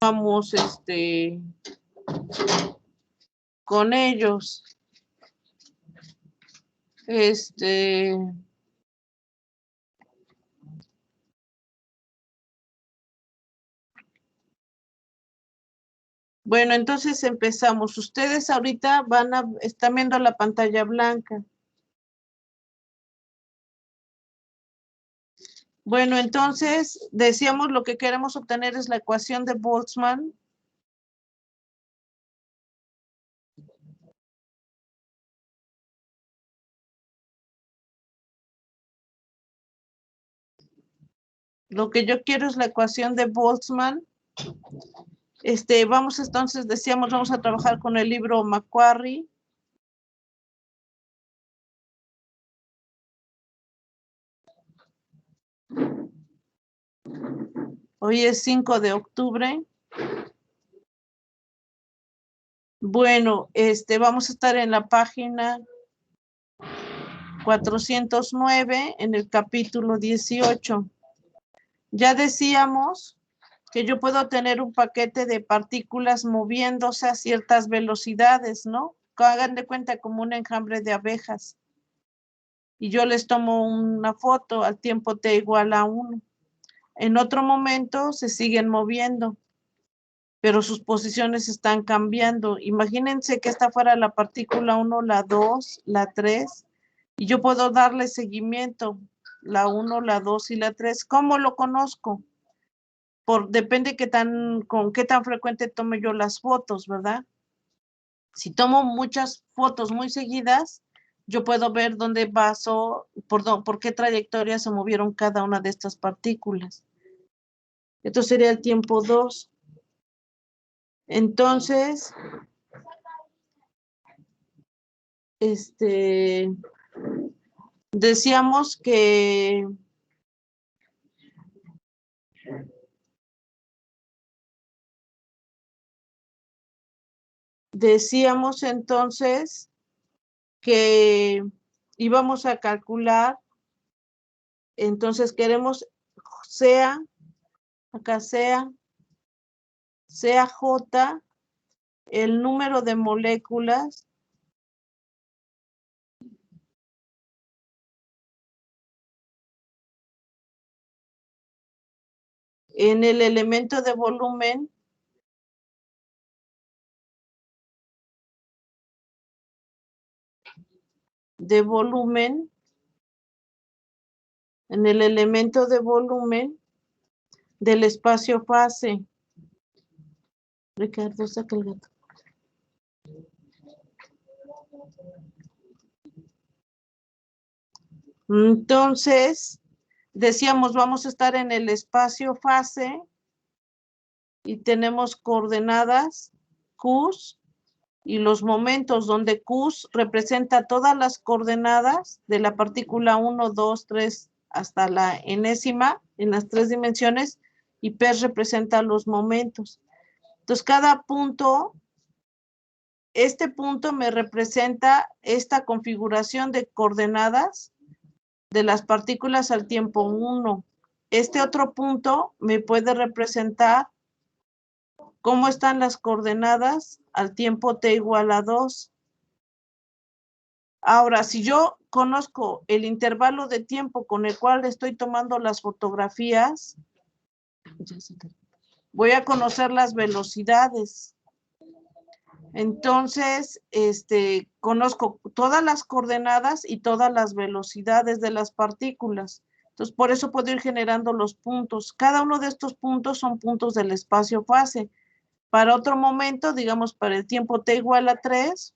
vamos con ellos. Bueno, entonces empezamos. Ustedes ahorita están viendo la pantalla blanca. Bueno, entonces decíamos lo que queremos obtener es la ecuación de Boltzmann. Lo que yo quiero es la ecuación de Boltzmann. Vamos entonces, decíamos, vamos a trabajar con el libro Macquarie. Hoy es 5 de octubre. Bueno, vamos a estar en la página 409 en el capítulo 18. Ya decíamos que yo puedo tener un paquete de partículas moviéndose a ciertas velocidades, ¿no? Hagan de cuenta como un enjambre de abejas. Y yo les tomo una foto al tiempo t igual a 1. En otro momento se siguen moviendo, pero sus posiciones están cambiando. Imagínense que esta fuera la partícula 1, la 2, la 3, y yo puedo darle seguimiento, la 1, la 2 y la 3. ¿Cómo lo conozco? Depende con qué tan frecuente tome yo las fotos, ¿verdad? Si tomo muchas fotos muy seguidas, yo puedo ver dónde pasó, por qué trayectoria se movieron cada una de estas partículas. Esto sería el tiempo 2. Entonces, decíamos que entonces que íbamos a calcular, entonces queremos acá sea J, el número de moléculas en el elemento de volumen en el elemento de volumen del espacio fase. Ricardo, saca el gato. Entonces, decíamos, vamos a estar en el espacio fase y tenemos coordenadas Q y los momentos donde Q representa todas las coordenadas de la partícula 1, 2, 3 hasta la enésima en las 3 dimensiones y P representa los momentos. Entonces, cada punto, este punto me representa esta configuración de coordenadas de las partículas al tiempo 1. Este otro punto me puede representar cómo están las coordenadas al tiempo t igual a 2. Ahora, si yo conozco el intervalo de tiempo con el cual estoy tomando las fotografías, voy a conocer las velocidades. Entonces, conozco todas las coordenadas y todas las velocidades de las partículas. Entonces, por eso puedo ir generando los puntos. Cada uno de estos puntos son puntos del espacio fase. Para otro momento, digamos, para el tiempo t igual a 3,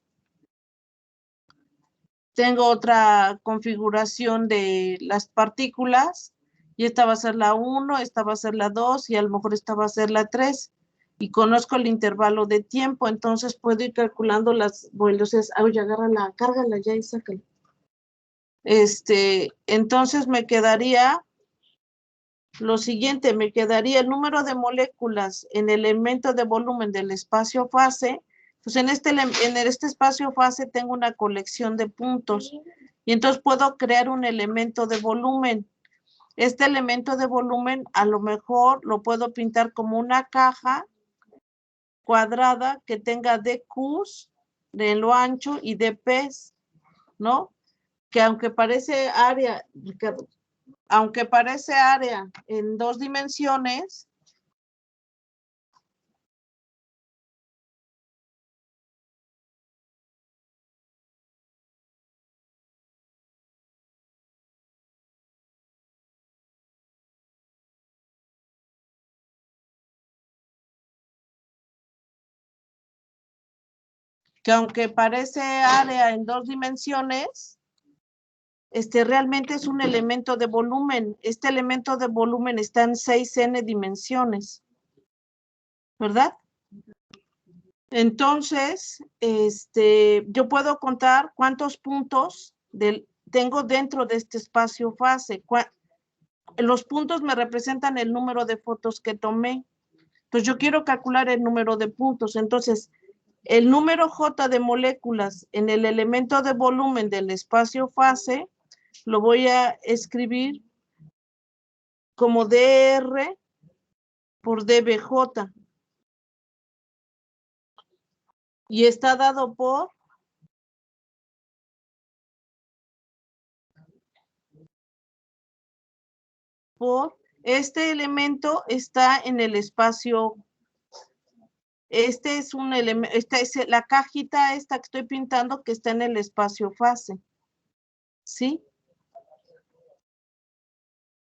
tengo otra configuración de las partículas, y esta va a ser la 1, esta va a ser la 2, y a lo mejor esta va a ser la 3. Y conozco el intervalo de tiempo, entonces puedo ir calculando las velocidades. Oye, agárrala, cárgala ya y sácala. Entonces me quedaría lo siguiente, me quedaría el número de moléculas en el elemento de volumen del espacio fase. Pues en este espacio fase tengo una colección de puntos, y entonces puedo crear un elemento de volumen. Este elemento de volumen a lo mejor lo puedo pintar como una caja cuadrada que tenga de Qs de lo ancho y de Ps, ¿no? Que aunque parece área, en 2 dimensiones, que aunque parece área en 2 dimensiones, realmente es un elemento de volumen. Este elemento de volumen está en 6n dimensiones, ¿verdad? Entonces, yo puedo contar cuántos puntos tengo dentro de este espacio fase. Los puntos me representan el número de fotos que tomé. Entonces, yo quiero calcular el número de puntos. Entonces, el número J de moléculas en el elemento de volumen del espacio fase lo voy a escribir como dr por dbj. Y está dado por este elemento está en el espacio. Este es un elemento, esta es la cajita esta que estoy pintando que está en el espacio fase. ¿Sí?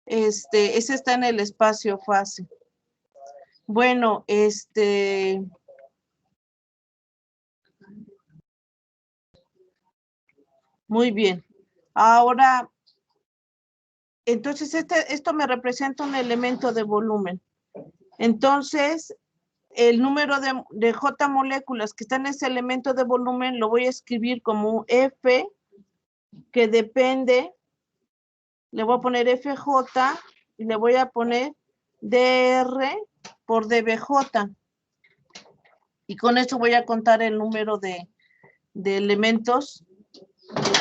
Ese está en el espacio fase. Bueno, muy bien. Ahora, entonces esto me representa un elemento de volumen. Entonces, el número de J moléculas que está en ese elemento de volumen lo voy a escribir como F, que depende, le voy a poner FJ y le voy a poner DR por DBJ. Y con esto voy a contar el número de elementos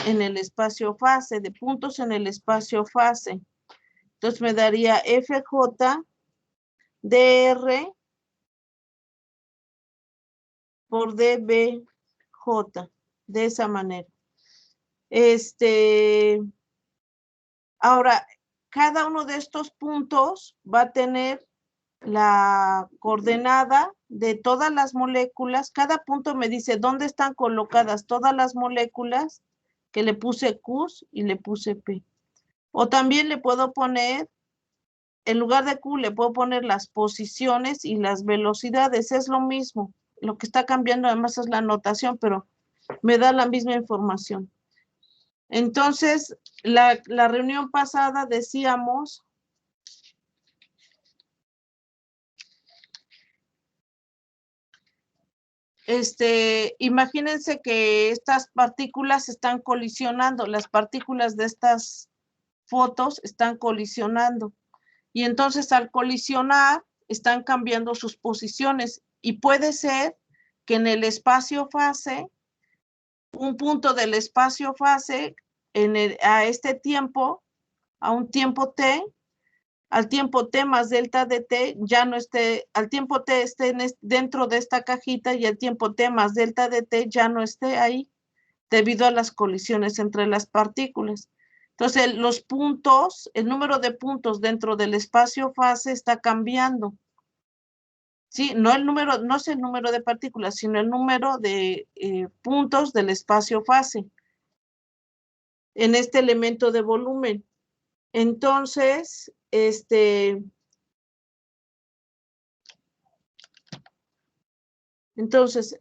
en el espacio fase, de puntos en el espacio fase. Entonces me daría FJ DR por DBJ, de esa manera. Ahora, cada uno de estos puntos va a tener la coordenada de todas las moléculas. Cada punto me dice dónde están colocadas todas las moléculas que le puse Q y le puse P. O también le puedo poner, en lugar de Q, le puedo poner las posiciones y las velocidades. Es lo mismo. Lo que está cambiando además es la notación, pero me da la misma información. Entonces, la reunión pasada decíamos imagínense que estas partículas están colisionando, las partículas de estas fotos están colisionando. Y entonces al colisionar están cambiando sus posiciones y puede ser que en el espacio fase, un punto del espacio fase a este tiempo, a un tiempo t, al tiempo t más delta de t ya no esté, al tiempo t esté dentro de esta cajita y al tiempo t más delta de t ya no esté ahí debido a las colisiones entre las partículas. Entonces, los puntos, el número de puntos dentro del espacio fase está cambiando. Sí, no es el número de partículas, sino el número de puntos del espacio fase en este elemento de volumen. Entonces,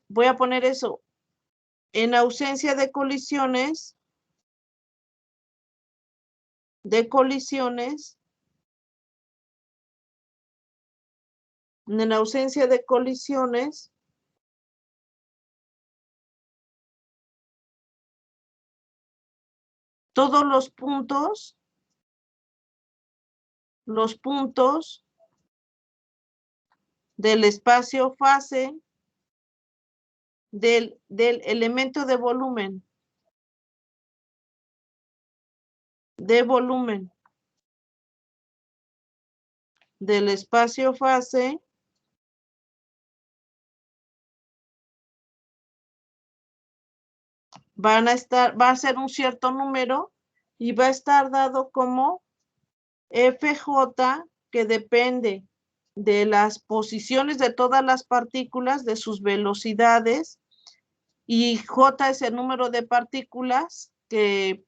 voy a poner eso. En ausencia de colisiones, en ausencia de colisiones, todos los puntos del espacio fase del elemento de volumen, del espacio fase va a ser un cierto número y va a estar dado como FJ, que depende de las posiciones de todas las partículas, de sus velocidades, y J es el número de partículas que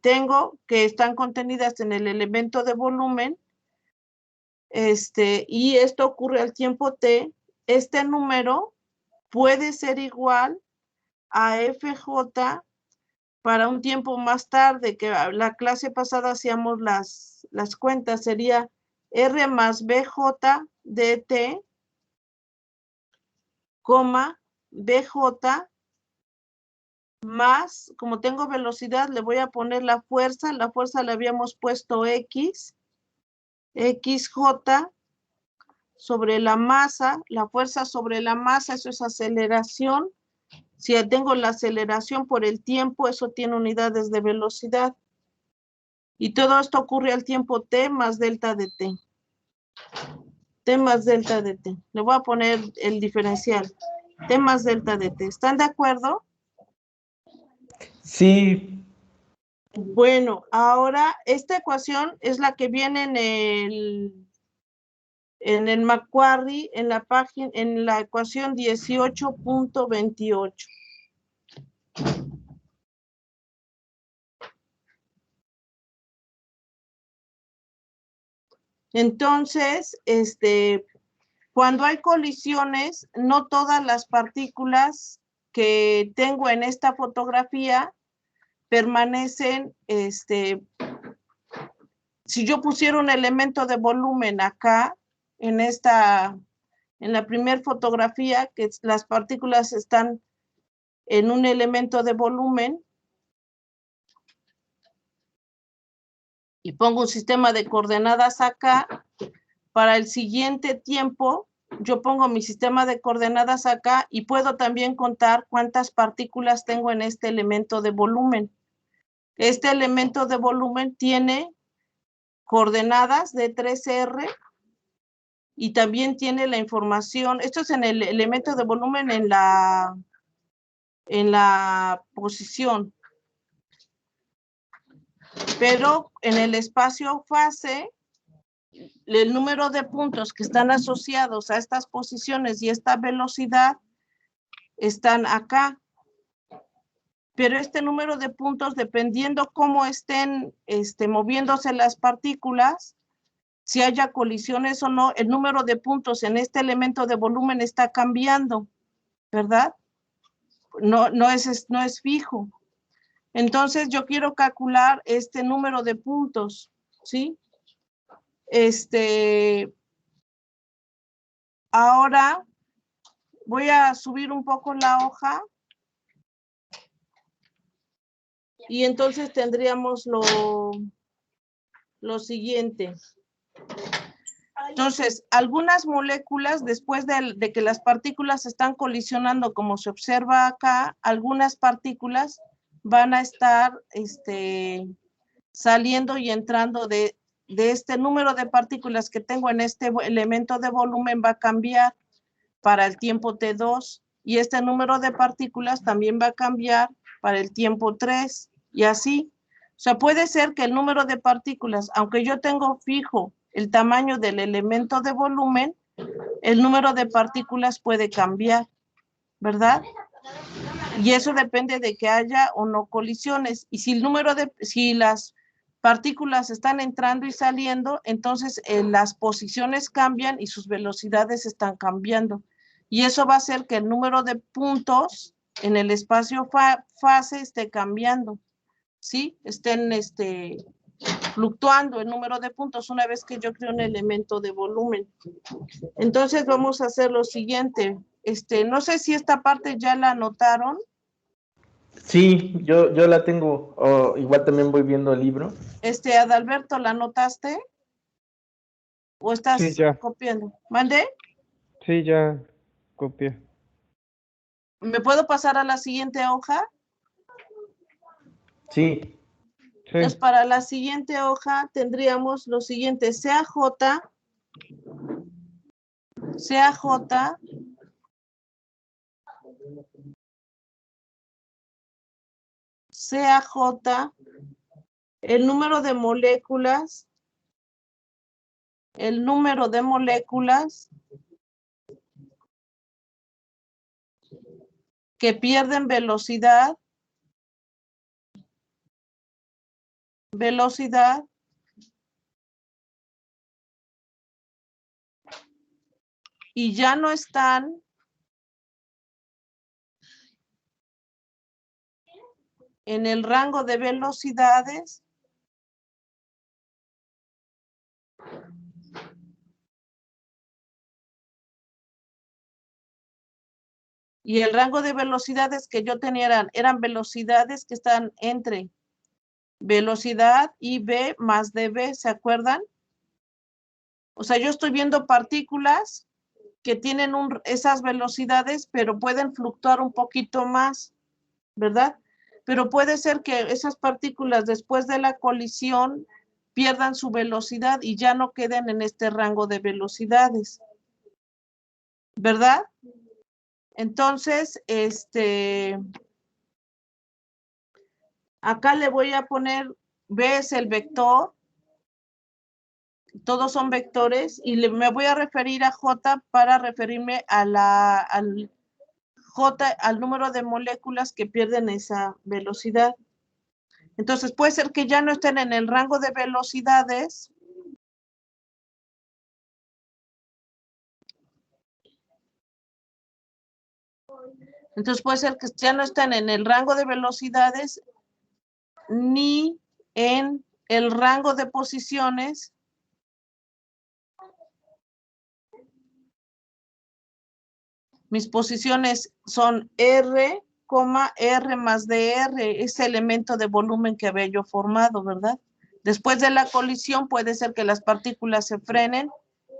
tengo, que están contenidas en el elemento de volumen, y esto ocurre al tiempo t. Este número puede ser igual a FJ para un tiempo más tarde, que la clase pasada hacíamos las cuentas, sería R más BJ dt, coma, BJ más, como tengo velocidad, le voy a poner la fuerza le habíamos puesto X, XJ sobre la masa, la fuerza sobre la masa, eso es aceleración. Si tengo la aceleración por el tiempo, eso tiene unidades de velocidad. Y todo esto ocurre al tiempo t más delta de t. T más delta de t. Le voy a poner el diferencial. T más delta de t. ¿Están de acuerdo? Sí. Bueno, ahora esta ecuación es la que viene en el Macquarie, en la página, en la ecuación 18.28. Entonces, cuando hay colisiones, no todas las partículas que tengo en esta fotografía permanecen, si yo pusiera un elemento de volumen acá, en la primera fotografía, que las partículas están en un elemento de volumen, y pongo un sistema de coordenadas acá, para el siguiente tiempo, yo pongo mi sistema de coordenadas acá y puedo también contar cuántas partículas tengo en este elemento de volumen. Este elemento de volumen tiene coordenadas de 3R y también tiene la información. Esto es en el elemento de volumen en la posición. Pero en el espacio fase, el número de puntos que están asociados a estas posiciones y esta velocidad están acá. Pero este número de puntos, dependiendo cómo estén moviéndose las partículas, si haya colisiones o no, el número de puntos en este elemento de volumen está cambiando, ¿verdad? No es fijo. Entonces yo quiero calcular este número de puntos, ¿sí? Ahora voy a subir un poco la hoja y entonces tendríamos lo siguiente. Entonces, algunas moléculas, después de que las partículas están colisionando, como se observa acá, algunas partículas van a estar saliendo y entrando de este número de partículas que tengo en este elemento de volumen, va a cambiar para el tiempo T2, y este número de partículas también va a cambiar para el tiempo 3, y así. O sea, puede ser que el número de partículas, aunque yo tengo fijo el tamaño del elemento de volumen, el número de partículas puede cambiar, ¿verdad? Y eso depende de que haya o no colisiones. Y si las partículas están entrando y saliendo, entonces las posiciones cambian y sus velocidades están cambiando. Y eso va a hacer que el número de puntos en el espacio fase esté cambiando, ¿sí? Estén fluctuando el número de puntos una vez que yo creo un elemento de volumen. Entonces vamos a hacer lo siguiente. No sé si esta parte ya la anotaron. Sí, yo la tengo. Igual también voy viendo el libro. Adalberto, ¿la anotaste? ¿O estás Sí, ya. copiando? ¿Mande? Sí, ya copié. ¿Me puedo pasar a la siguiente hoja? Sí. Entonces, Sí. para la siguiente hoja tendríamos lo siguiente: CAJ sea J el número de moléculas que pierden velocidad y ya no están en el rango de velocidades y el rango de velocidades que yo tenía eran velocidades que están entre velocidad IB más dB, ¿se acuerdan? O sea, yo estoy viendo partículas que tienen esas velocidades, pero pueden fluctuar un poquito más, ¿verdad? Pero puede ser que esas partículas después de la colisión pierdan su velocidad y ya no queden en este rango de velocidades, ¿verdad? Entonces, acá le voy a poner, B es el vector, todos son vectores, y me voy a referir a J para referirme a al número de moléculas que pierden esa velocidad. Entonces puede ser que ya no estén en el rango de velocidades. Entonces puede ser que ya no estén en el rango de velocidades ni en el rango de posiciones. Mis posiciones son R, R más dr, ese elemento de volumen que había yo formado, ¿verdad? Después de la colisión puede ser que las partículas se frenen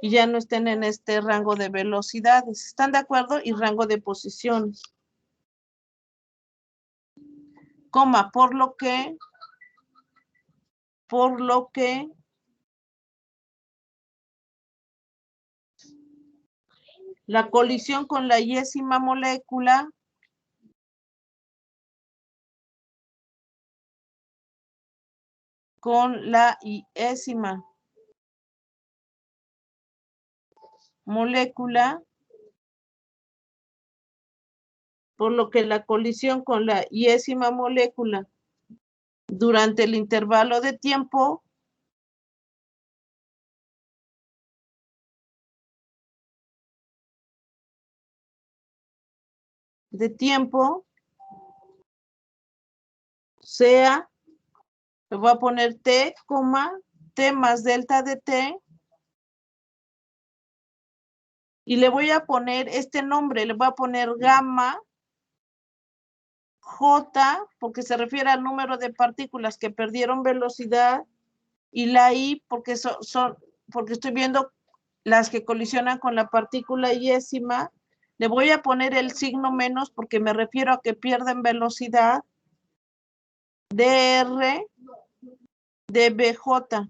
y ya no estén en este rango de velocidades. ¿Están de acuerdo? Y rango de posiciones. Coma, por lo que la colisión con la iésima molécula por lo que la colisión con la iésima molécula durante el intervalo de tiempo sea, le voy a poner T, T más delta de T, y le voy a poner este nombre, le voy a poner gamma J, porque se refiere al número de partículas que perdieron velocidad, y la I, porque porque estoy viendo las que colisionan con la partícula iésima. Le voy a poner el signo menos porque me refiero a que pierden velocidad. dr dBj.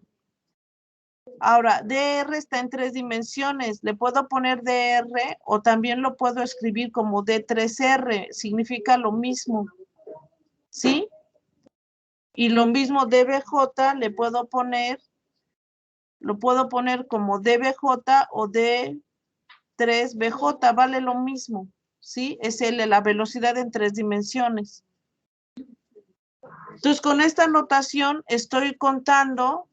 Ahora, dr está en 3 dimensiones. Le puedo poner dr o también lo puedo escribir como d3r. Significa lo mismo. ¿Sí? Y lo mismo dBj lo puedo poner como dBj o d3bj. Vale lo mismo. ¿Sí? Es la velocidad en 3 dimensiones. Entonces, con esta notación estoy contando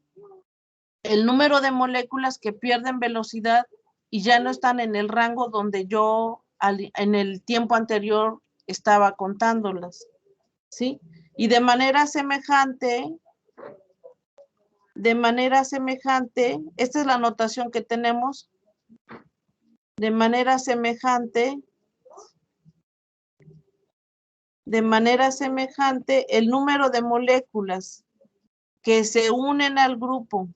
el número de moléculas que pierden velocidad y ya no están en el rango donde yo en el tiempo anterior estaba contándolas, ¿sí? Y de manera semejante, esta es la notación que tenemos, de manera semejante, el número de moléculas que se unen al grupo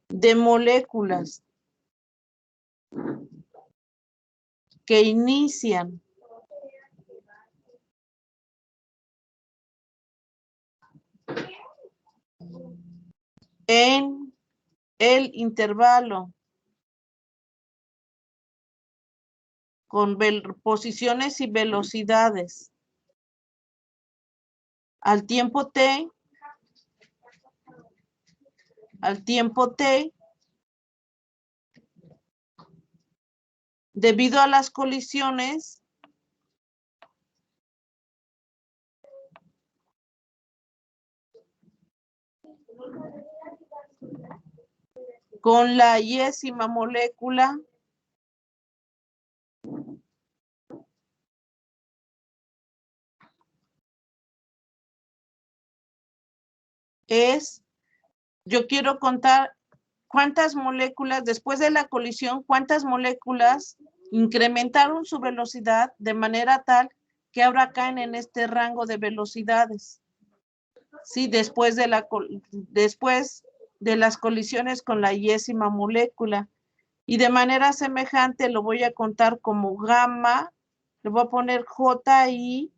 de moléculas que inician en el intervalo con posiciones y velocidades. Al tiempo t, debido a las colisiones, con la yésima molécula es, yo quiero contar cuántas moléculas, después de la colisión, cuántas moléculas incrementaron su velocidad de manera tal que ahora caen en este rango de velocidades. Sí, después de las colisiones con la yésima molécula. Y de manera semejante lo voy a contar como gamma, le voy a poner JI,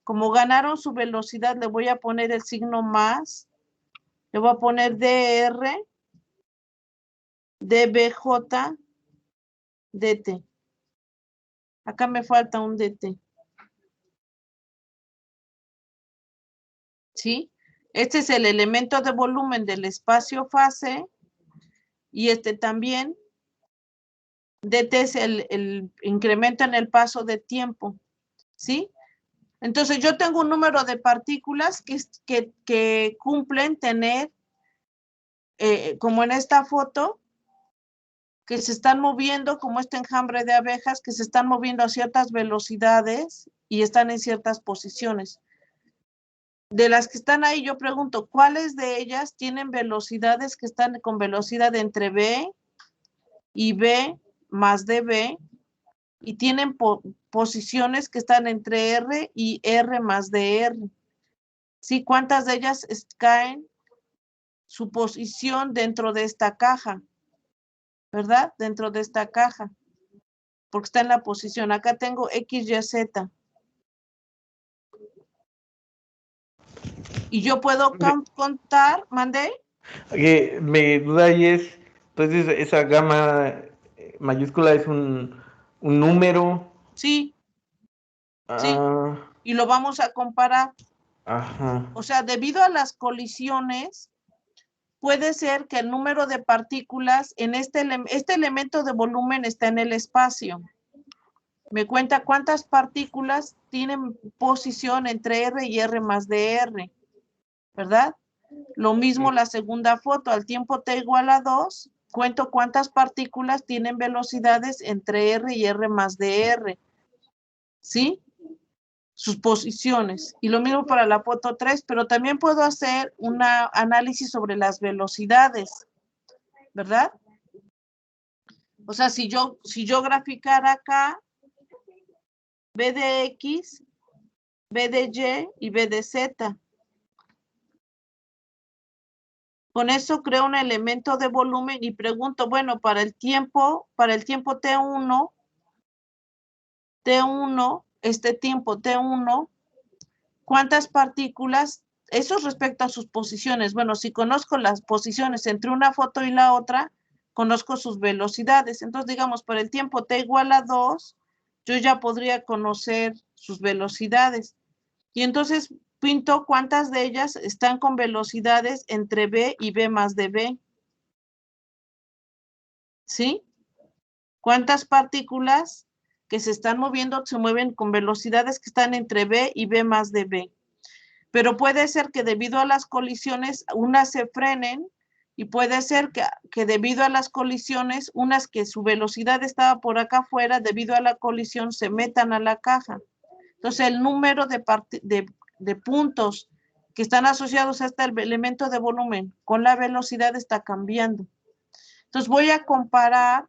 como ganaron su velocidad, le voy a poner el signo más, le voy a poner DR, DBJ, DT. Acá me falta un DT. ¿Sí? Este es el elemento de volumen del espacio-fase y este también. DT es el incremento en el paso de tiempo. ¿Sí? Entonces yo tengo un número de partículas que cumplen tener, como en esta foto, que se están moviendo como este enjambre de abejas, que se están moviendo a ciertas velocidades y están en ciertas posiciones. De las que están ahí, yo pregunto, ¿cuáles de ellas tienen velocidades que están con velocidad entre B y B más dB y tienen posiciones que están entre R y R más dR? ¿Sí? ¿Cuántas de ellas caen su posición dentro de esta caja? ¿Verdad? Dentro de esta caja. Porque está en la posición. Acá tengo X, Y, Z. Y yo puedo contar, ¿mandé? Mi duda ahí es, entonces esa gamma mayúscula es un número. Sí, sí. Ah, Y lo vamos a comparar. ajá. O sea, debido a las colisiones, puede ser que el número de partículas en este elemento de volumen está en el espacio. Me cuenta cuántas partículas tienen posición entre R y R más dR, ¿verdad? Lo mismo la segunda foto, al tiempo t igual a 2, cuento cuántas partículas tienen velocidades entre R y R más dR, ¿sí? Sus posiciones. Y lo mismo para la foto 3, pero también puedo hacer un análisis sobre las velocidades, ¿verdad? O sea, si yo graficara acá B de X, B de Y y B de Z. Con eso creo un elemento de volumen y pregunto, bueno, para el tiempo T1, este tiempo T1, ¿cuántas partículas? Eso es respecto a sus posiciones. Bueno, si conozco las posiciones entre una foto y la otra, conozco sus velocidades. Entonces, digamos, para el tiempo T igual a 2, yo ya podría conocer sus velocidades. Y entonces pinto cuántas de ellas están con velocidades entre B y B más de B. ¿Sí? ¿Cuántas partículas que se están moviendo se mueven con velocidades que están entre B y B más de B? Pero puede ser que debido a las colisiones unas se frenen y puede ser que debido a las colisiones unas que su velocidad estaba por acá afuera, debido a la colisión se metan a la caja. Entonces el número de puntos que están asociados a este elemento de volumen con la velocidad está cambiando. Entonces voy a comparar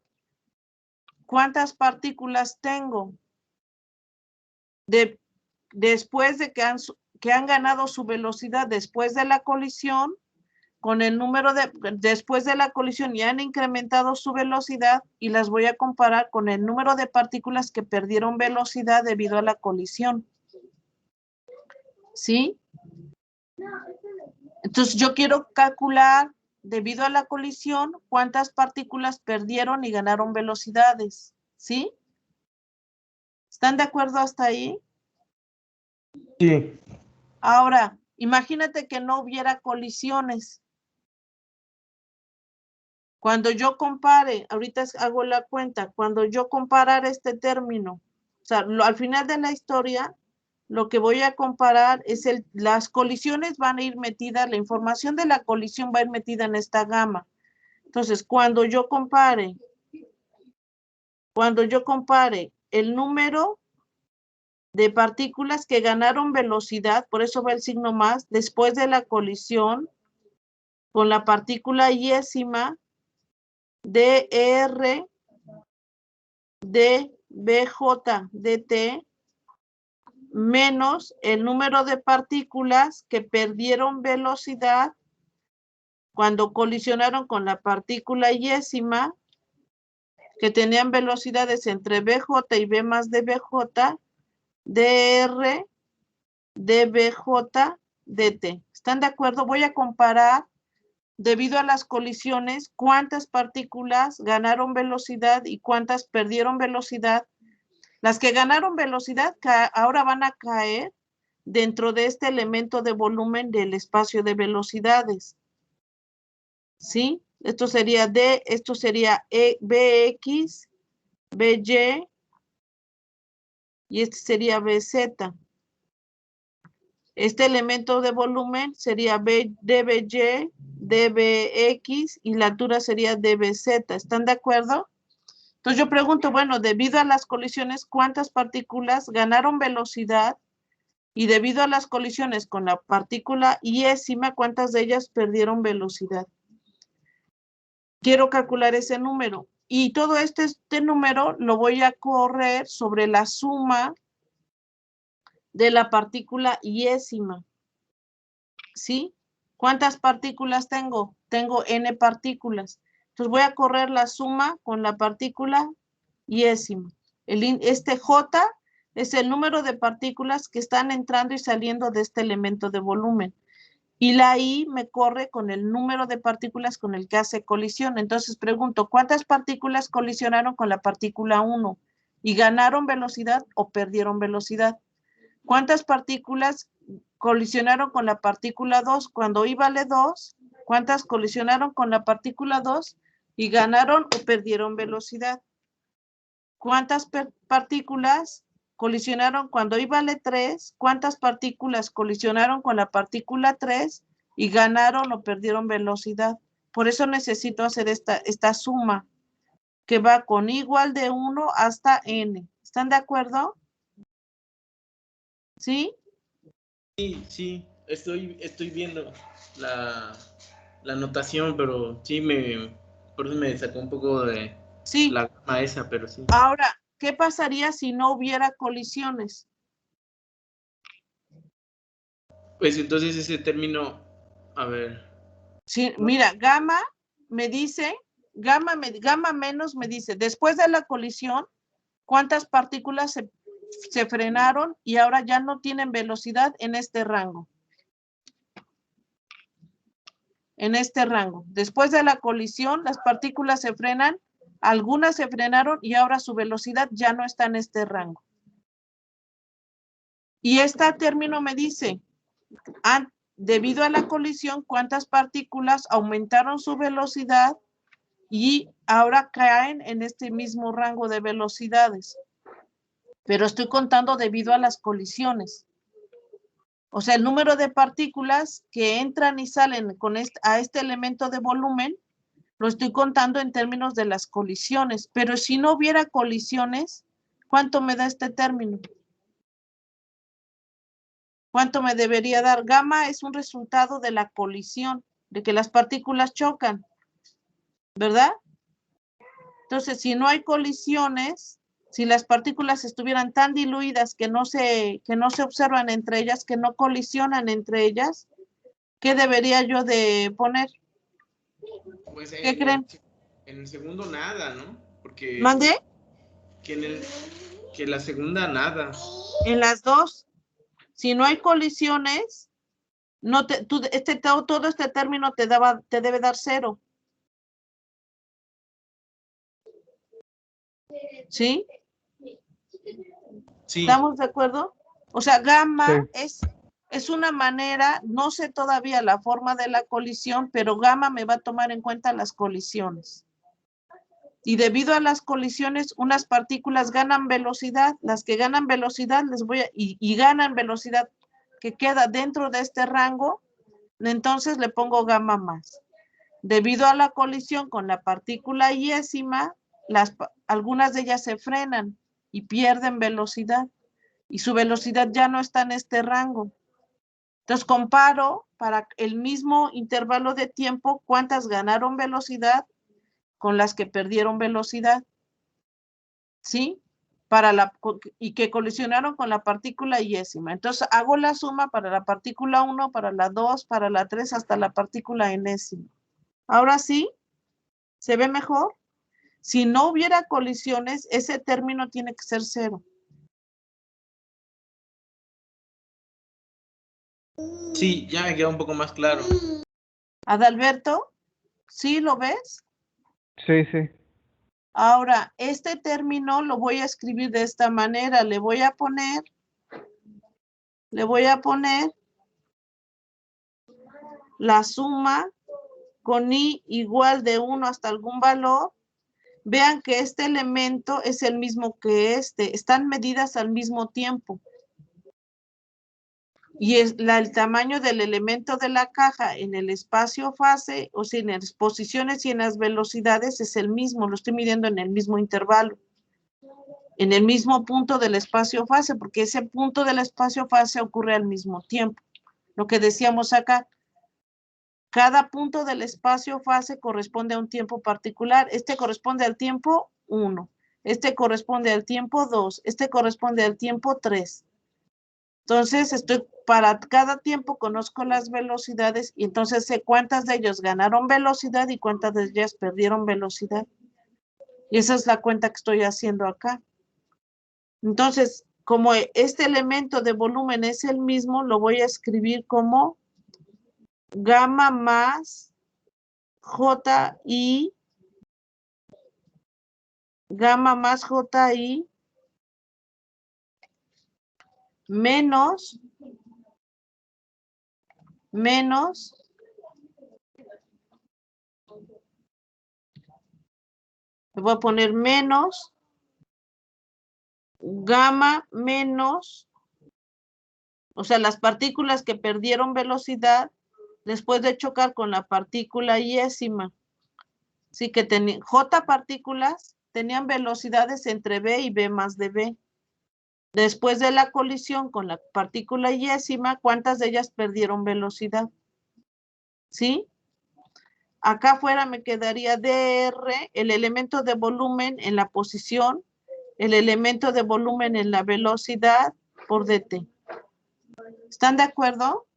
cuántas partículas tengo después de que han ganado su velocidad después de la colisión, con el número después de la colisión y han incrementado su velocidad y las voy a comparar con el número de partículas que perdieron velocidad debido a la colisión. ¿Sí? Entonces yo quiero calcular, debido a la colisión, cuántas partículas perdieron y ganaron velocidades. ¿Sí? ¿Están de acuerdo hasta ahí? Sí. Ahora, imagínate que no hubiera colisiones. Cuando yo compare, ahorita hago la cuenta, cuando yo comparar este término, o sea, al final de la historia, lo que voy a comparar es las colisiones van a ir metidas, la información de la colisión va a ir metida en esta gama. Entonces, cuando yo compare el número de partículas que ganaron velocidad, por eso va el signo más, después de la colisión con la partícula iésima, dr dBj dt menos el número de partículas que perdieron velocidad cuando colisionaron con la partícula iésima, que tenían velocidades entre bj y b más dBj, dr dBj dt. ¿Están de acuerdo? Voy a comparar, debido a las colisiones, cuántas partículas ganaron velocidad y cuántas perdieron velocidad. Las que ganaron velocidad ahora van a caer dentro de este elemento de volumen del espacio de velocidades. ¿Sí? Esto sería Bx, By, y este sería Bz. Este elemento de volumen sería dBy, dBx, y la altura sería dBz. ¿Están de acuerdo? Entonces yo pregunto, bueno, debido a las colisiones, ¿cuántas partículas ganaron velocidad? Y debido a las colisiones con la partícula iésima, ¿cuántas de ellas perdieron velocidad? Quiero calcular ese número. Y todo este número lo voy a correr sobre la suma de la partícula iésima. ¿Sí? ¿Cuántas partículas tengo? Tengo n partículas. Entonces voy a correr la suma con la partícula iésima. Este J es el número de partículas que están entrando y saliendo de este elemento de volumen. Y la I me corre con el número de partículas con el que hace colisión. Entonces pregunto, ¿cuántas partículas colisionaron con la partícula 1? ¿Y ganaron velocidad o perdieron velocidad? ¿Cuántas partículas colisionaron con la partícula 2 cuando I vale 2? ¿Cuántas colisionaron con la partícula 2 y ganaron o perdieron velocidad? ¿Cuántas partículas colisionaron cuando I vale 3? ¿Cuántas partículas colisionaron con la partícula 3 y ganaron o perdieron velocidad? Por eso necesito hacer esta suma que va con igual de 1 hasta n. ¿Están de acuerdo? ¿Sí? Sí, estoy viendo la notación, pero sí por eso me sacó un poco de Sí. la gama esa, pero sí. Ahora, ¿qué pasaría si no hubiera colisiones? Pues entonces ese término, a ver. Sí, mira, gamma me dice, gamma menos me dice, después de la colisión, ¿cuántas partículas se frenaron y ahora ya no tienen velocidad en este rango? En este rango. Después de la colisión, las partículas se frenan, algunas se frenaron y ahora su velocidad ya no está en este rango. Y este término me dice, debido a la colisión, ¿cuántas partículas aumentaron su velocidad y ahora caen en este mismo rango de velocidades? Pero estoy contando debido a las colisiones. O sea, el número de partículas que entran y salen a este elemento de volumen, lo estoy contando en términos de las colisiones. Pero si no hubiera colisiones, ¿cuánto me da este término? ¿Cuánto me debería dar? Gamma es un resultado de la colisión, de que las partículas chocan, ¿verdad? Entonces, si no hay colisiones, si las partículas estuvieran tan diluidas que no se observan entre ellas, que no colisionan entre ellas, ¿qué debería yo de poner? Pues ¿Qué creen? en el segundo nada, ¿no? Porque ¿Mandé? que la segunda nada. En las dos. Si no hay colisiones, todo este término te debe dar 0. ¿Sí? Sí, ¿Estamos de acuerdo? O sea, gamma Sí. es una manera, no sé todavía la forma de la colisión, pero gamma me va a tomar en cuenta las colisiones. Y debido a las colisiones, unas partículas ganan velocidad, las que ganan velocidad y ganan velocidad que queda dentro de este rango, entonces le pongo gamma más. Debido a la colisión con la partícula iésima, algunas de ellas se frenan y pierden velocidad, y su velocidad ya no está en este rango. Entonces comparo para el mismo intervalo de tiempo cuántas ganaron velocidad con las que perdieron velocidad, ¿sí? Y que colisionaron con la partícula iésima. Entonces hago la suma para la partícula 1, para la 2, para la 3, hasta la partícula enésima. Ahora sí, ¿se ve mejor? Si no hubiera colisiones, ese término tiene que ser 0. sí, ya me queda un poco más claro. Adalberto, ¿sí lo ves? Sí, sí. Ahora, este término lo voy a escribir de esta manera. Le voy a poner la suma con i igual de 1 hasta algún valor. Vean que este elemento es el mismo que este. Están medidas al mismo tiempo. Y el tamaño del elemento de la caja en el espacio-fase, o sea, en las posiciones y en las velocidades es el mismo. Lo estoy midiendo en el mismo intervalo. En el mismo punto del espacio-fase, porque ese punto del espacio-fase ocurre al mismo tiempo. Lo que decíamos acá, cada punto del espacio-fase corresponde a un tiempo particular. Este corresponde al tiempo 1, este corresponde al tiempo 2, este corresponde al tiempo 3. Entonces, para cada tiempo conozco las velocidades y entonces sé cuántas de ellos ganaron velocidad y cuántas de ellas perdieron velocidad. Y esa es la cuenta que estoy haciendo acá. Entonces, como este elemento de volumen es el mismo, lo voy a escribir como gamma más JI, gamma más JI menos, le voy a poner menos, gamma menos, o sea, las partículas que perdieron velocidad después de chocar con la partícula iésima. Sí, que J partículas tenían velocidades entre B y B más de B. Después de la colisión con la partícula iésima, ¿cuántas de ellas perdieron velocidad? ¿Sí? Acá afuera me quedaría dr, el elemento de volumen en la posición, el elemento de volumen en la velocidad por dt. ¿Están de acuerdo?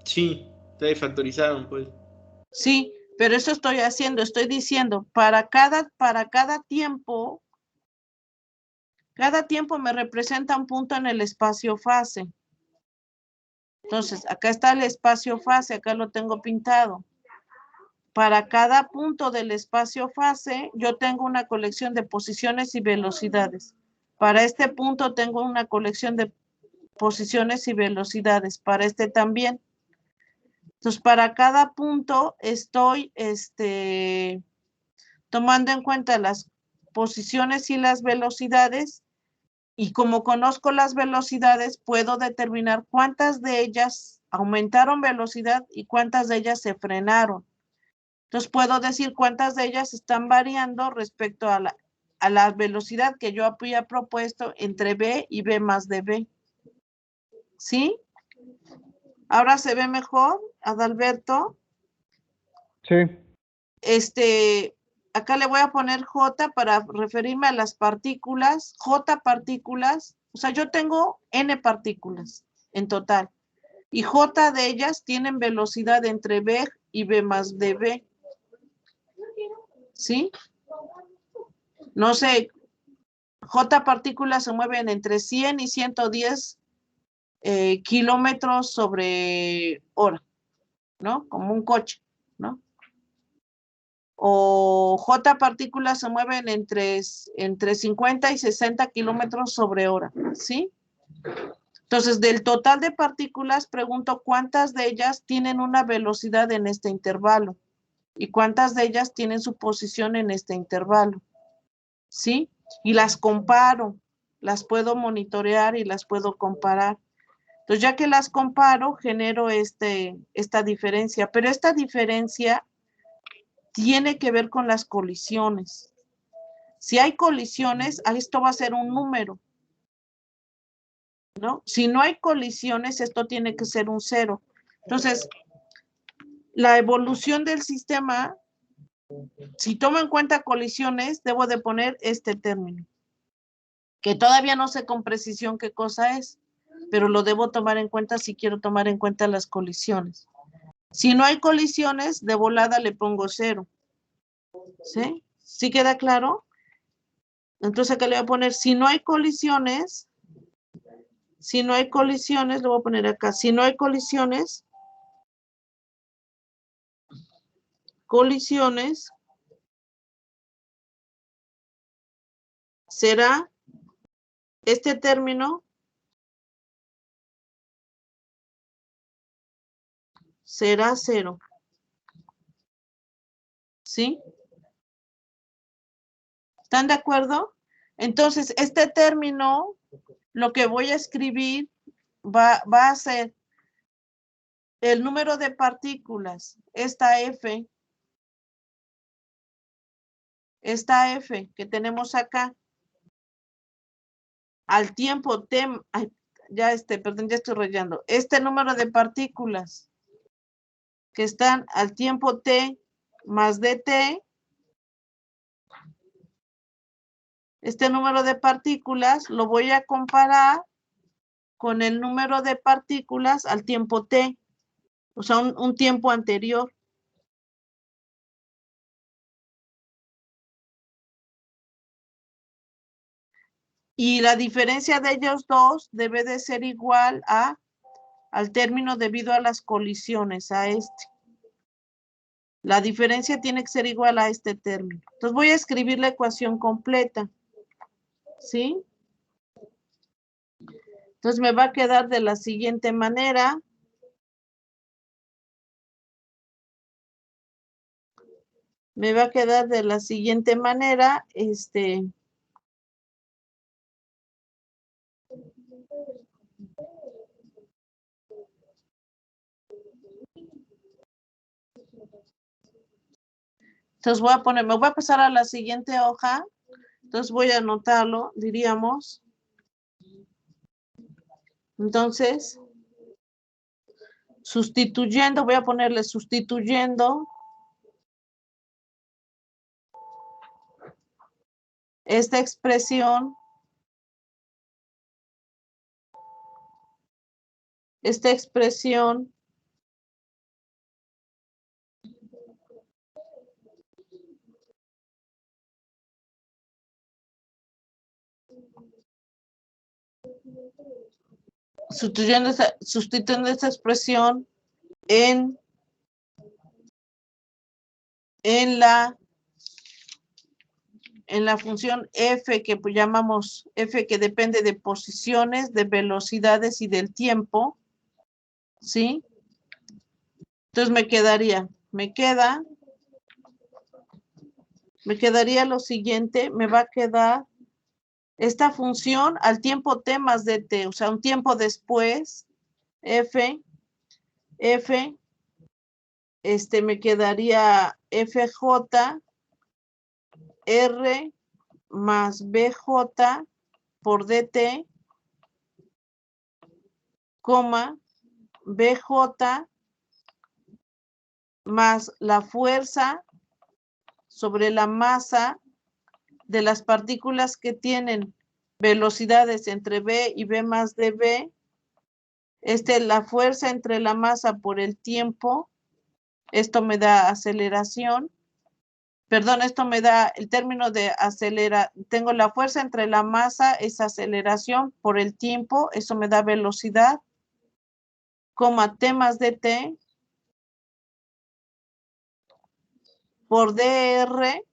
Sí, te factorizaron, pues. Sí, pero eso estoy haciendo, estoy diciendo, para cada tiempo, cada tiempo me representa un punto en el espacio-fase. Entonces, acá está el espacio-fase, acá lo tengo pintado. Para cada punto del espacio-fase, yo tengo una colección de posiciones y velocidades. Para este punto tengo una colección de posiciones y velocidades. Para este también. Entonces, para cada punto estoy tomando en cuenta las posiciones y las velocidades, y como conozco las velocidades, puedo determinar cuántas de ellas aumentaron velocidad y cuántas de ellas se frenaron. Entonces puedo decir cuántas de ellas están variando respecto a la velocidad que yo había propuesto entre B y B más de B. ¿Sí? ¿Ahora se ve mejor, Adalberto? Sí. Acá le voy a poner J para referirme a las partículas. J partículas, o sea, yo tengo N partículas en total. Y J de ellas tienen velocidad entre B y B más de B. ¿Sí? No sé, J partículas se mueven entre 100 y 110 kilómetros sobre hora, ¿no? Como un coche, ¿no? o J partículas se mueven entre 50 y 60 kilómetros sobre hora, ¿sí? Entonces, del total de partículas, pregunto cuántas de ellas tienen una velocidad en este intervalo y cuántas de ellas tienen su posición en este intervalo, ¿sí? Y las comparo, las puedo monitorear y las puedo comparar. Entonces, ya que las comparo, genero esta diferencia, pero esta diferencia tiene que ver con las colisiones. Si hay colisiones, esto va a ser un número, ¿no? Si no hay colisiones, esto tiene que ser un 0. Entonces, la evolución del sistema, si tomo en cuenta colisiones, debo de poner este término, que todavía no sé con precisión qué cosa es, pero lo debo tomar en cuenta si quiero tomar en cuenta las colisiones. Si no hay colisiones, de volada le pongo 0. ¿Sí? ¿Sí queda claro? Entonces acá le voy a poner, si no hay colisiones, lo voy a poner acá, si no hay colisiones, será este término, será 0. ¿Sí? ¿Están de acuerdo? Entonces, este término, lo que voy a escribir va a ser el número de partículas, esta F que tenemos acá, al tiempo T, perdón, ya estoy rayando, este número de partículas que están al tiempo T más dt, este número de partículas lo voy a comparar con el número de partículas al tiempo T, o sea, un tiempo anterior. Y la diferencia de ellos dos debe de ser igual al término debido a las colisiones, a este. La diferencia tiene que ser igual a este término. Entonces voy a escribir la ecuación completa. ¿Sí? Entonces me va a quedar de la siguiente manera. Me va a quedar de la siguiente manera, entonces me voy a pasar a la siguiente hoja, entonces voy a anotarlo, diríamos. Entonces, sustituyendo, voy a ponerle sustituyendo esta expresión, sustituyendo esta expresión en la función f que pues llamamos f, que depende de posiciones, de velocidades y del tiempo, ¿sí? Entonces me quedaría lo siguiente, me va a quedar esta función al tiempo t más dt, o sea, un tiempo después, f, me quedaría fj r más bj por dt, coma, bj más la fuerza sobre la masa de las partículas que tienen velocidades entre v y v más dv, la fuerza entre la masa por el tiempo, esto me da aceleración, perdón, esto me da el término de tengo la fuerza entre la masa, es aceleración por el tiempo, eso me da velocidad, coma t más dt, por dr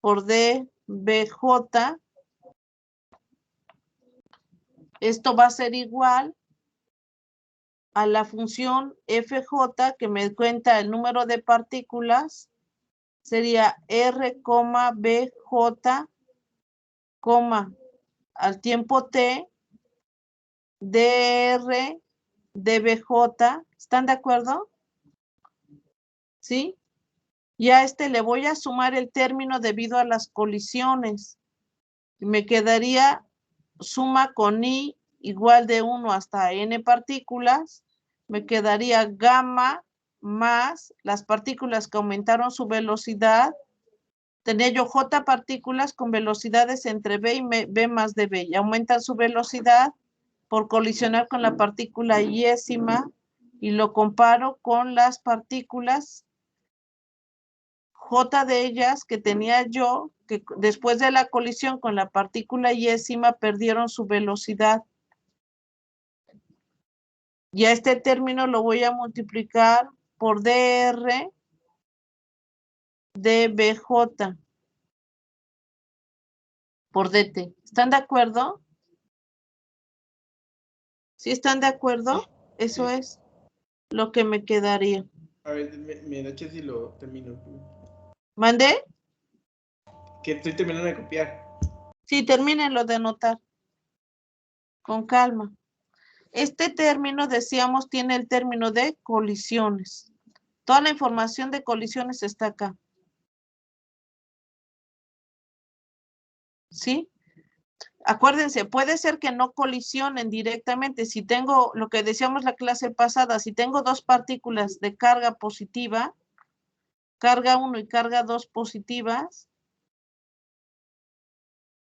por dbj. Esto va a ser igual a la función fj que me cuenta el número de partículas. Sería r, bj, al tiempo t, dr, dbj. ¿Están de acuerdo? ¿Sí? Y a este le voy a sumar el término debido a las colisiones. Y me quedaría suma con i igual de 1 hasta n partículas. Me quedaría gamma más las partículas que aumentaron su velocidad. Tenía yo j partículas con velocidades entre b y b más db. Y aumentan su velocidad por colisionar con la partícula iésima. Y lo comparo con las partículas J de ellas que tenía yo, que después de la colisión con la partícula iésima perdieron su velocidad. Y a este término lo voy a multiplicar por dr dbj por dt. ¿Están de acuerdo? ¿Sí están de acuerdo? Eso Sí. es lo que me quedaría. A ver, me da chance si lo termino. ¿Mandé? Que estoy terminando de copiar. Sí, termínenlo de anotar. Con calma. Este término, decíamos, tiene el término de colisiones. Toda la información de colisiones está acá. ¿Sí? Acuérdense, puede ser que no colisionen directamente. Si tengo, lo que decíamos la clase pasada, si tengo dos partículas de carga positiva, carga 1 y carga 2 positivas,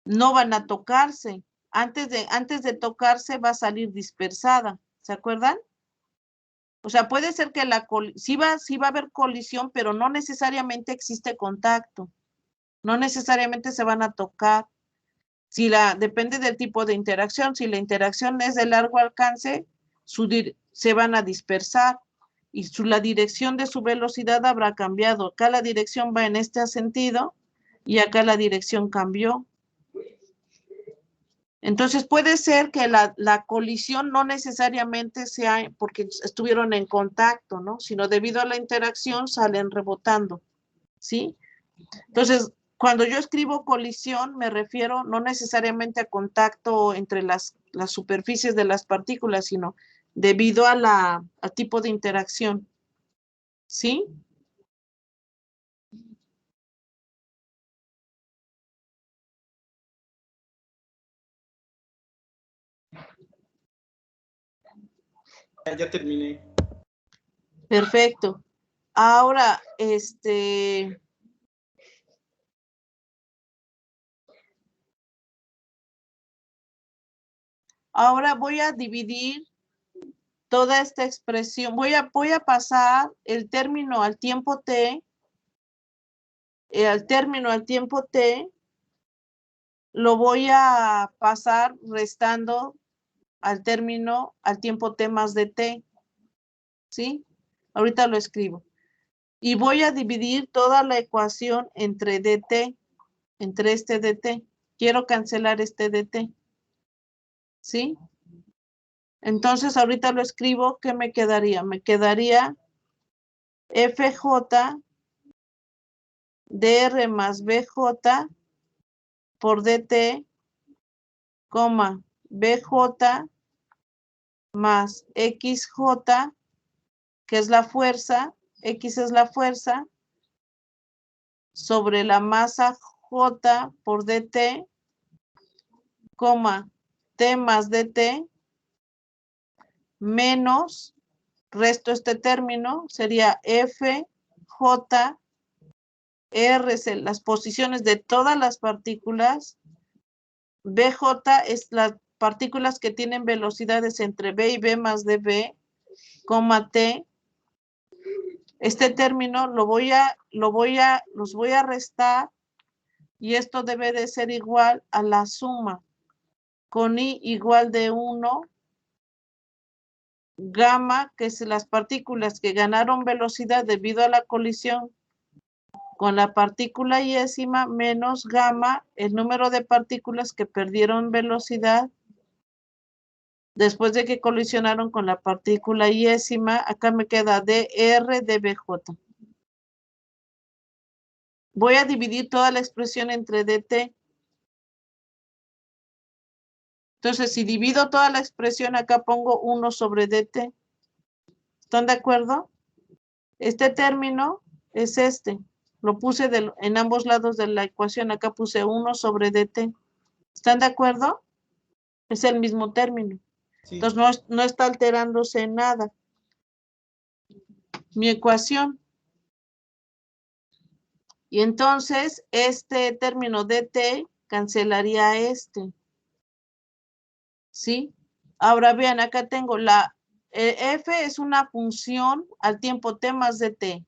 no van a tocarse. Antes de tocarse va a salir dispersada. ¿Se acuerdan? O sea, puede ser que sí va a haber colisión, pero no necesariamente existe contacto. No necesariamente se van a tocar. Depende del tipo de interacción. Si la interacción es de largo alcance, se van a dispersar y la dirección de su velocidad habrá cambiado. Acá la dirección va en este sentido y acá la dirección cambió. Entonces puede ser que la colisión no necesariamente sea porque estuvieron en contacto, ¿no? Sino debido a la interacción salen rebotando, ¿sí? Entonces, cuando yo escribo colisión, me refiero no necesariamente a contacto entre las superficies de las partículas, sino debido al tipo de interacción, ¿sí? Ya terminé. Perfecto. Ahora, ahora voy a dividir toda esta expresión. Voy a pasar el término al tiempo t, lo voy a pasar restando al término al tiempo t más de t, ¿sí? Ahorita lo escribo. Y voy a dividir toda la ecuación entre dt, entre este dt. Quiero cancelar este dt, ¿sí? Entonces, ahorita lo escribo, ¿qué me quedaría? Me quedaría fj dr más bj por dt, bj más xj, que es la fuerza, x es la fuerza, sobre la masa j por dt, t más dt, menos, resto este término, sería f, j, r, las posiciones de todas las partículas, bj es las partículas que tienen velocidades entre b y b más db, t. Este término los voy a restar y esto debe de ser igual a la suma con i igual de 1, gamma, que es las partículas que ganaron velocidad debido a la colisión con la partícula iésima menos gamma, el número de partículas que perdieron velocidad después de que colisionaron con la partícula iésima. Acá me queda dr dBj. Voy a dividir toda la expresión entre dt. Entonces, si divido toda la expresión, acá pongo 1 sobre dt. ¿Están de acuerdo? Este término es este. Lo puse en ambos lados de la ecuación. Acá puse 1 sobre dt. ¿Están de acuerdo? Es el mismo término. Sí. Entonces, no está alterándose en nada. Mi ecuación. Y entonces, este término dt cancelaría este. ¿Sí? Ahora vean, acá tengo f es una función al tiempo t más dt.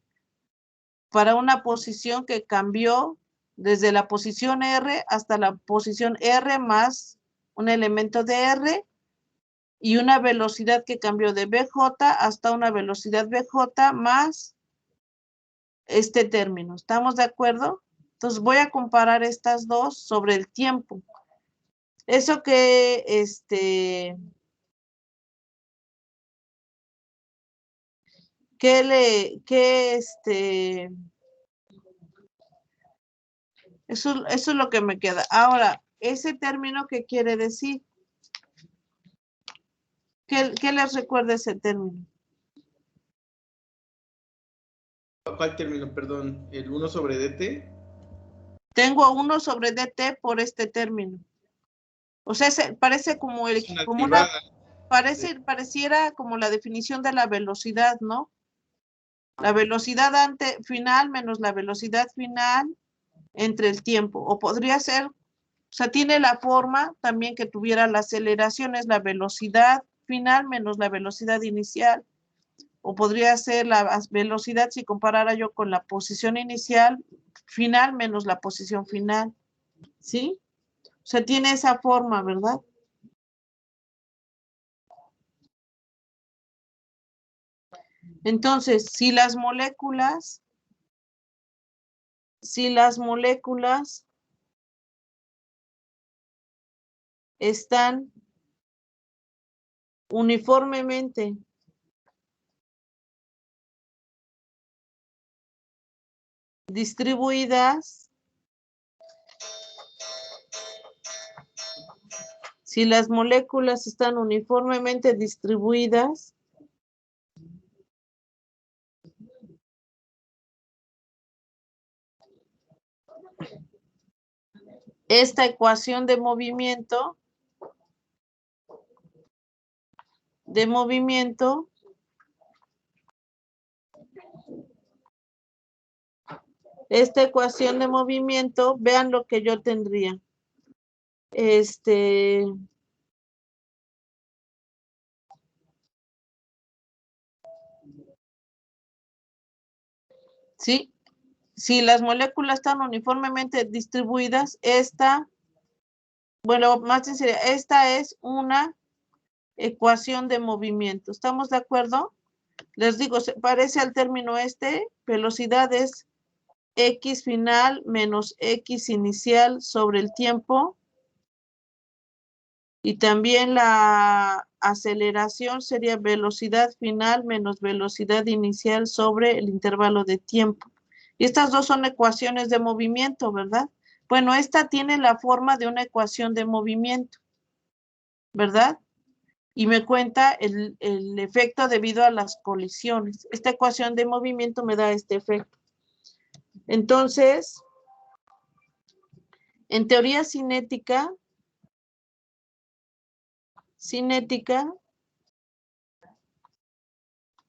Para una posición que cambió desde la posición R hasta la posición R más un elemento de R y una velocidad que cambió de BJ hasta una velocidad BJ más este término. ¿Estamos de acuerdo? Entonces voy a comparar estas dos sobre el tiempo. Eso que eso es lo que me queda. Ahora, ese término, ¿qué quiere decir? ¿Qué les recuerda ese término? ¿Cuál término? Perdón, ¿el 1 sobre dt? Tengo 1 sobre dt por este término. O sea, parece como Es una derivada. pareciera como la definición de la velocidad, ¿no? La velocidad final menos la velocidad final entre el tiempo. O podría ser, o sea, tiene la forma también que tuviera la aceleración, es la velocidad final menos la velocidad inicial. O podría ser la velocidad si comparara yo con la posición inicial final menos la posición final. ¿Sí? O sea, tiene esa forma, ¿verdad? Entonces, si las moléculas están uniformemente distribuidas, si las moléculas están uniformemente distribuidas, esta ecuación de movimiento esta ecuación de movimiento, vean lo que yo tendría. ¿Sí? Si las moléculas están uniformemente distribuidas, más bien sería, esta es una ecuación de movimiento. ¿Estamos de acuerdo? Les digo, se parece al término velocidad es x final menos x inicial sobre el tiempo. Y también la aceleración sería velocidad final menos velocidad inicial sobre el intervalo de tiempo. Y estas dos son ecuaciones de movimiento, ¿verdad? Bueno, esta tiene la forma de una ecuación de movimiento, ¿verdad? Y me cuenta el efecto debido a las colisiones. Esta ecuación de movimiento me da este efecto. Entonces, en teoría cinética,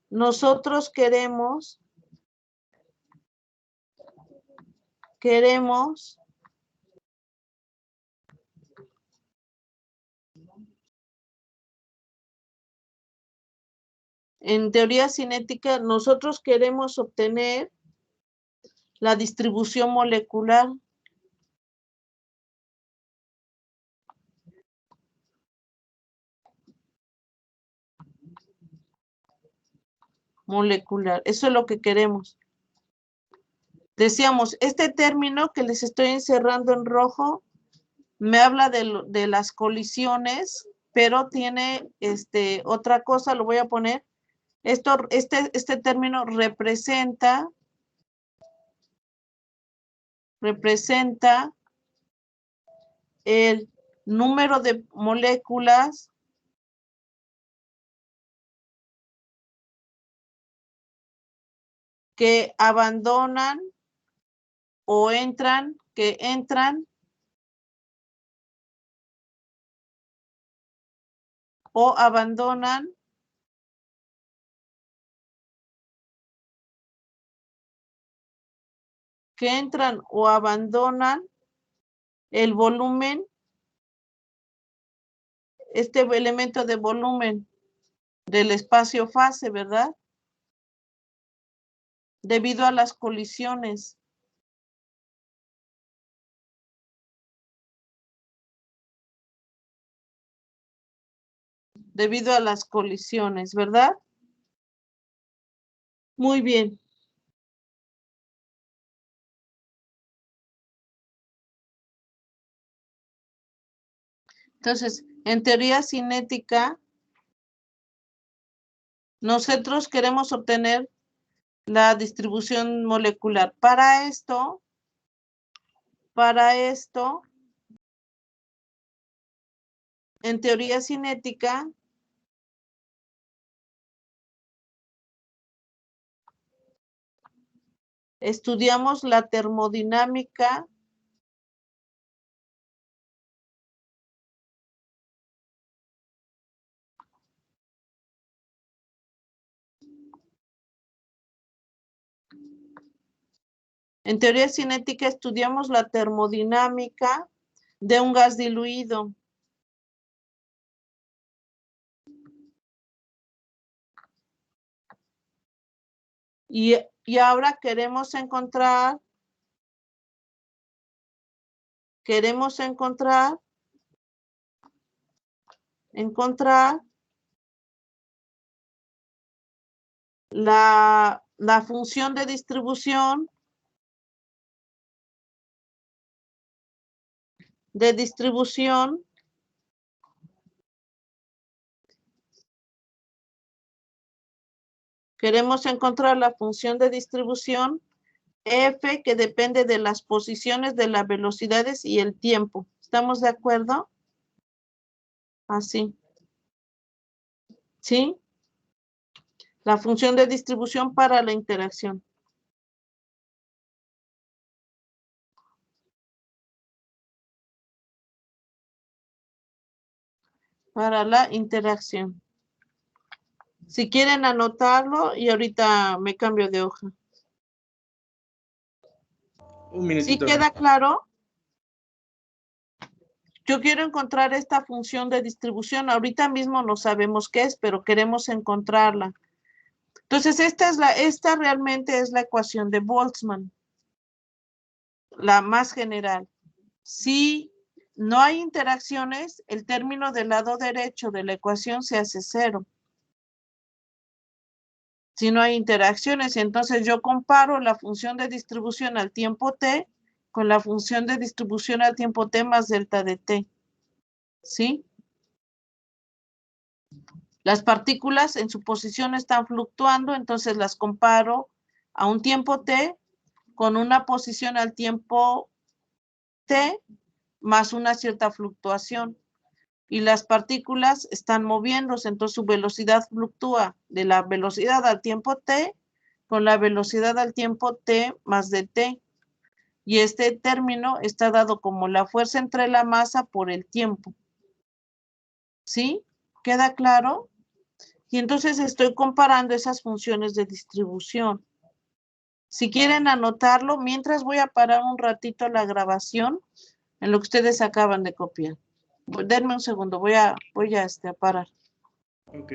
nosotros queremos en teoría cinética, nosotros queremos obtener la distribución molecular. Eso es lo que queremos. Decíamos, este término que les estoy encerrando en rojo me habla de las colisiones, pero tiene otra cosa, lo voy a poner. Este término representa el número de moléculas que abandonan o entran o abandonan el volumen, este elemento de volumen del espacio fase, ¿verdad? Debido a las colisiones. Debido a las colisiones, ¿verdad? Muy bien. Entonces, en teoría cinética, nosotros queremos obtener la distribución molecular. Para esto, en teoría cinética, estudiamos la termodinámica En teoría cinética estudiamos la termodinámica de un gas diluido. Y ahora queremos encontrar la función de distribución queremos encontrar la función de distribución F, que depende de las posiciones, de las velocidades y el tiempo. ¿Estamos de acuerdo? Así. ¿Sí? La función de distribución para la interacción. Para la interacción. Si quieren anotarlo y ahorita me cambio de hoja. Un minutito. ¿Sí queda claro? Yo quiero encontrar esta función de distribución. Ahorita mismo no sabemos qué es, pero queremos encontrarla. Entonces, esta realmente es la ecuación de Boltzmann. La más general. Si no hay interacciones, el término del lado derecho de la ecuación se hace 0. Si no hay interacciones, entonces yo comparo la función de distribución al tiempo t con la función de distribución al tiempo t más delta de t. ¿Sí? Las partículas en su posición están fluctuando, entonces las comparo a un tiempo t con una posición al tiempo t más una cierta fluctuación. Y las partículas están moviéndose, entonces su velocidad fluctúa de la velocidad al tiempo t con la velocidad al tiempo t más dt. Y este término está dado como la fuerza entre la masa por el tiempo. ¿Sí? ¿Queda claro? Y entonces estoy comparando esas funciones de distribución. Si quieren anotarlo, mientras voy a parar un ratito la grabación en lo que ustedes acaban de copiar. Denme un segundo, voy a parar. Ok.